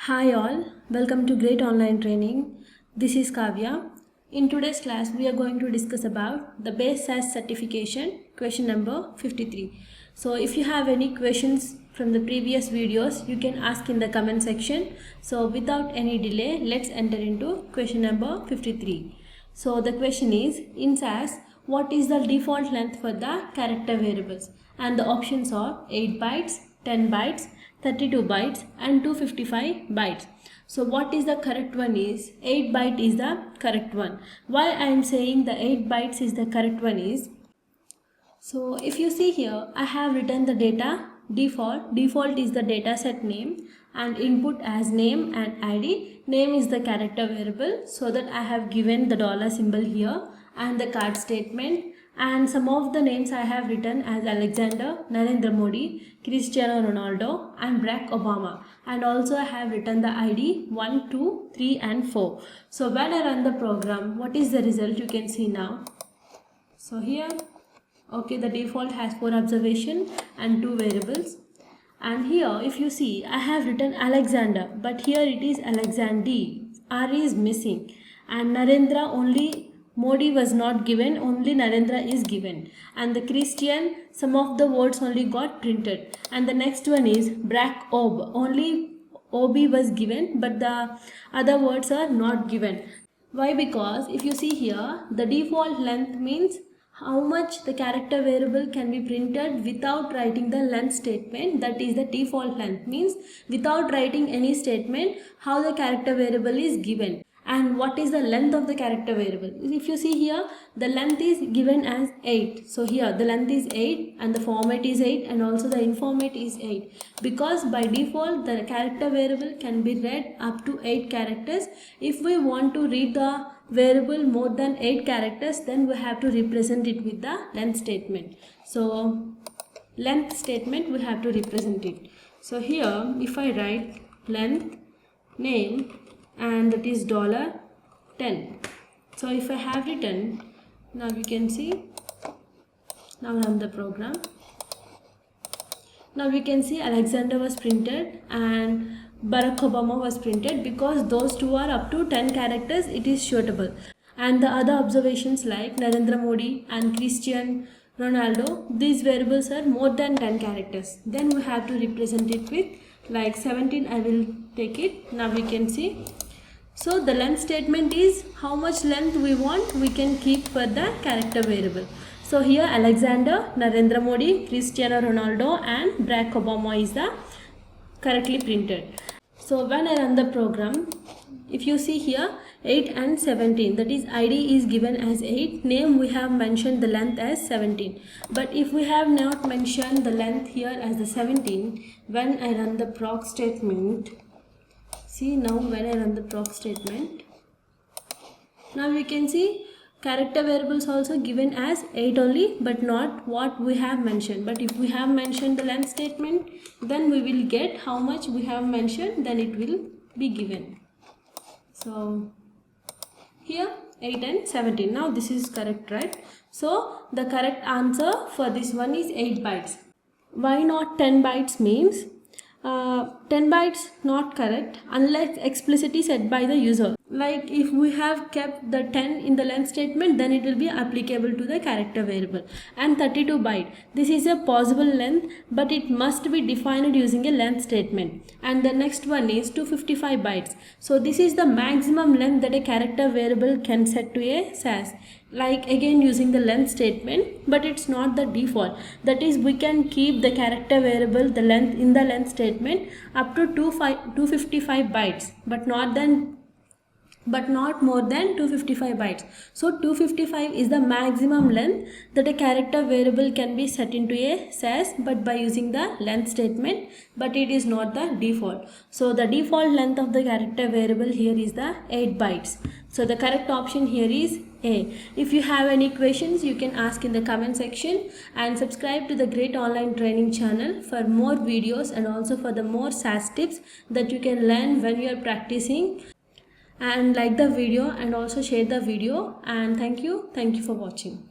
Hi all, welcome to Great Online Training. This is Kavya. In today's class, we are going to discuss about the base SAS certification, question number 53. So if you have any questions from the previous videos, you can ask in the comment section. So without any delay, let's enter into question number 53. So the question is, in SAS, what is the default length for the character variables? And the options are 8 bytes, 10 bytes, 32 bytes and 255 bytes. So what is the correct one is 8 byte is the correct one. Why I am saying the 8 bytes is the correct one is, so if you see here, I have written the data default. Default is the data set name and input as name and ID. Name is the character variable, so that I have given the dollar symbol here and the card statement. And some of the names I have written as Alexander, Narendra Modi, Cristiano Ronaldo and Barack Obama. And also I have written the ID 1, 2, 3 and 4. So when I run the program, what is the result you can see now. So here, okay, the default has 4 observation and 2 variables. And here if you see, I have written Alexander, but here it is Alexander. R is missing and Narendra only. Modi was not given, only Narendra is given. And the Christian, some of the words only got printed. And the next one is Barack Ob, only OB was given, but the other words are not given. Why? Because if you see here, the default length means how much the character variable can be printed without writing the length statement. That is the default length, means without writing any statement how the character variable is given. And what is the length of the character variable? If you see here, the length is given as 8. So here the length is 8 and the format is 8 and also the informat is 8. Because by default the character variable can be read up to 8 characters. If we want to read the variable more than 8 characters, then we have to represent it with the length statement. So length statement we have to represent it. So here if I write length name and that is $10. So if I have written, now you can see, now run the program. Now we can see Alexander was printed and Barack Obama was printed, because those two are up to 10 characters, it is suitable. And the other observations like Narendra Modi and Cristiano Ronaldo, these variables are more than 10 characters. Then we have to represent it with like 17. I will take it. Now we can see. So the length statement is how much length we want, we can keep for the character variable. So here Alexander, Narendra Modi, Cristiano Ronaldo and Barack Obama is the correctly printed. So when I run the program, if you see here 8 and 17, that is ID is given as 8, name we have mentioned the length as 17. But if we have not mentioned the length here as the 17, when I run the proc statement, see now when I run the proc statement, now we can see character variables also given as 8 only, but not what we have mentioned. But if we have mentioned the length statement, then we will get how much we have mentioned, then it will be given. So here 8 and 17. Now this is correct, right? So the correct answer for this one is 8 bytes. Why not 10 bytes means 10 bytes not correct unless explicitly said by the user. Like if we have kept the 10 in the length statement, then it will be applicable to the character variable. And 32 byte, this is a possible length, but it must be defined using a length statement. And the next one is 255 bytes. So this is the maximum length that a character variable can set to a SAS. Like again using the length statement, but it's not the default. That is, we can keep the character variable the length in the length statement up to 255 bytes, but not more than 255 bytes. So 255 is the maximum length that a character variable can be set into a SAS, but by using the length statement, but it is not the default. So the default length of the character variable here is the 8 bytes. So the correct option here is A. If you have any questions, you can ask in the comment section, and subscribe to the Great Online Training channel for more videos and also for the more SAS tips that you can learn when you are practicing. And like the video and also share the video, and thank you for watching.